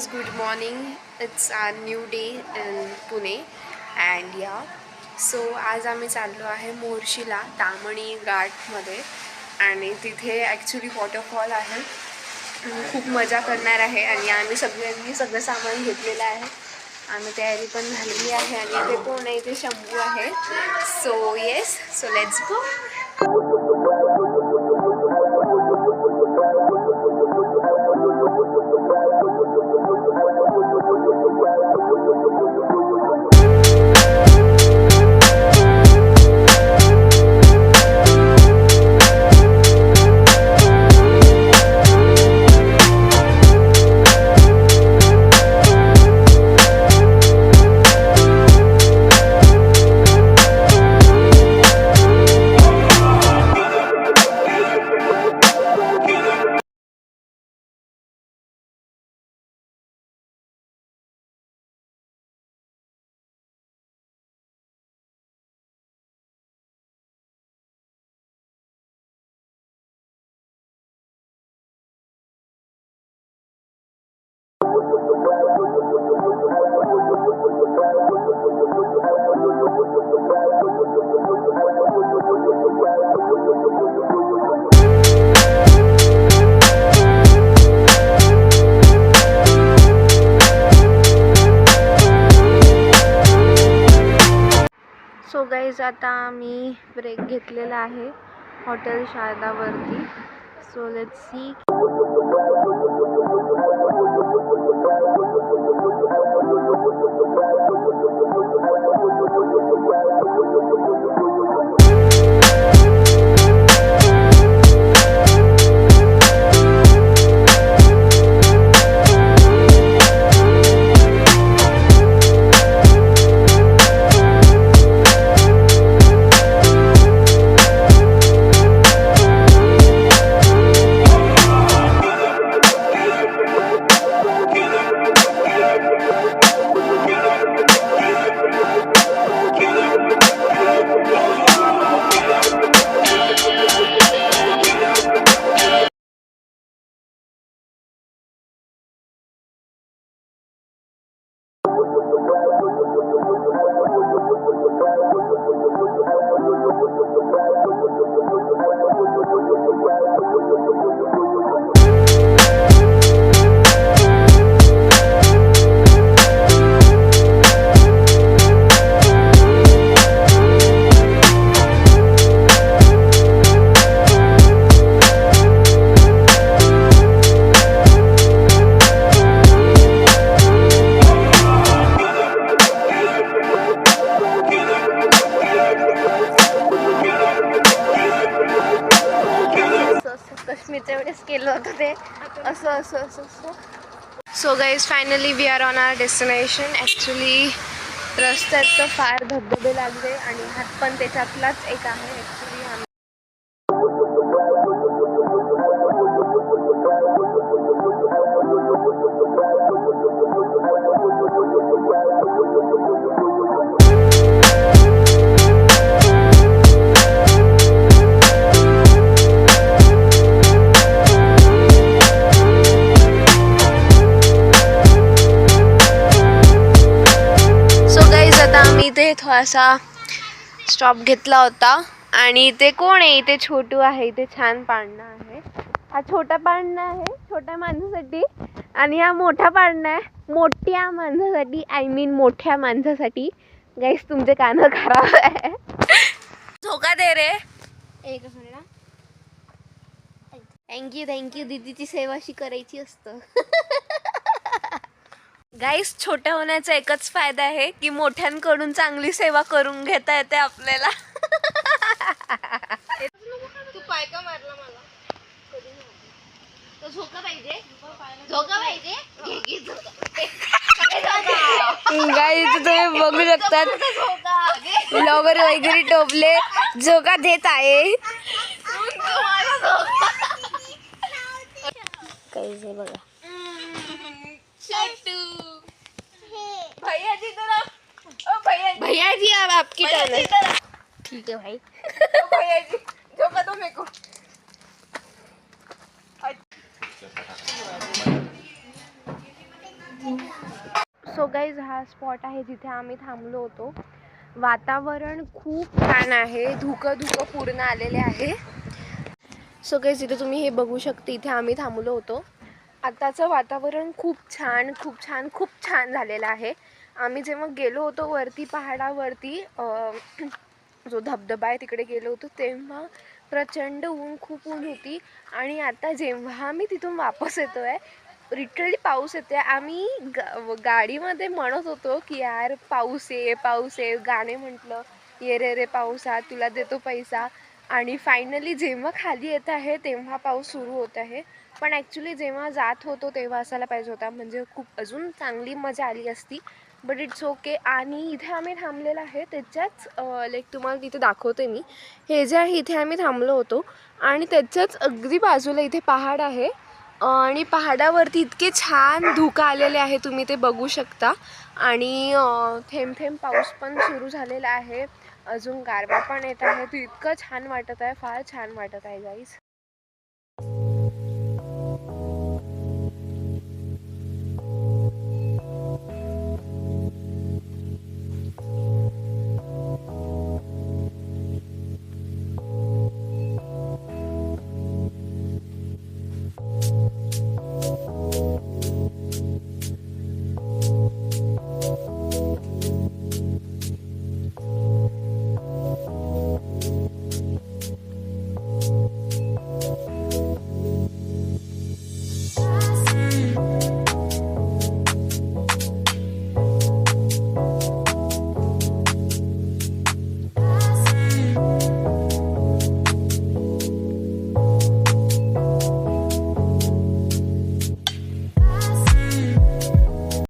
guys, good morning. It's a new day in Pune and so आज आम्ही चाललो आहे मोर्शीला तामणी घाटमध्ये आणि तिथे ॲक्च्युली वॉटरफॉल आहे. खूप मजा करणार आहे आणि आम्ही सगळ्यांनी सगळं सामान घेतलेलं आहे. आम्ही तयारी पण झालेली आहे आणि इथे कोण आहे, इथे शंभू आहे. So yes, so let's go. So guys, आता आम्ही ब्रेक घेतलेला आहे हॉटेल शारदावरती. So let's see. कश्मीरच्या वेळेस केलं होतं ते असं. So guys, finally we are on our destination. Actually रस्त्यात तर फार धबधबे लागले आणि हात पण त्याच्यातलाच एक आहे. ॲक्च्युली इथे थोडासा स्टॉप घेतला होता आणि इथे कोण आहे, इथे छोटू आहे. इथे छान पाळणा आहे. हा छोटा पाळणा आहे छोट्या माणसासाठी आणि हा मोठा पाळणा आहे मोठ्या माणसासाठी. आय मीन मोठ्या माणसासाठी. गाईस, तुमचे कान खराब आहे. झोका दे रे. थँक्यू. दीदीची सेवा अशी करायची असतं. गाईस, छोट्या होण्याचा एकच फायदा आहे की मोठ्यांकडून चांगली सेवा करून घेता येते आपल्याला. तू पाय का मारला मला? तो झोका पाहिजे. गाईस, तुम्ही बघू शकतात ब्लॉगर वगैरे टोपले झोका देत आहे. कैसे बघा. भैया जी तरफ. ओ भैया जी, अब आपकी टर्न है. ठीक है भाई. भैया जी, झोका दो मेरे को. गाईज हा स्पॉट आहे जिथे आम्ही थांबलो होतो. वातावरण खूप छान आहे, धुकं पूर्ण आलेले आहे. सो गाईज इथे तुम्ही हे बघू शकता, इथे आम्ही थांबलो होतो. आताचं वातावरण खूप छान झालेलं आहे. आम्ही जेव्हा गेलो होतो वरती पहाडावरती, जो धबधबा आहे तिकडे गेलो होतो, तेव्हा प्रचंड खूप ऊन होती. आणि आता जेव्हा आम्ही तिथून वापस येतो आहे, लिटरली पाऊस येते. आम्ही गाडीमध्ये म्हणत होतो की यार पाऊस आहे, गाणे म्हटलं, ये रे पाऊसा तुला देतो पैसा. आणि फायनली जेव्हा खाली येत आहे तेव्हा पाऊस सुरू होत आहे. पण ॲक्च्युली जेव्हा जात होतो तेव्हा असायला पाहिजे होता, म्हणजे खूप अजून चांगली मजा आली असती. But it's okay. आणि इथे आम्ही थांबलेलं आहे त्याच्याच लाईक तुम्हाला तिथे दाखवते मी. हे जे आहे इथे आम्ही थांबलो होतो आणि त्याच्याच अगदी बाजूला इथे पहाड आहे. आणि पहाडावरती इतके छान धुकं आलेले आहे, तुम्ही ते बघू शकता. आणि थेंब पाऊस पण सुरू झालेला आहे. अजून गारवा पण येत आहे. तर इतकं छान वाटत आहे, फार छान वाटत आहे गाईज.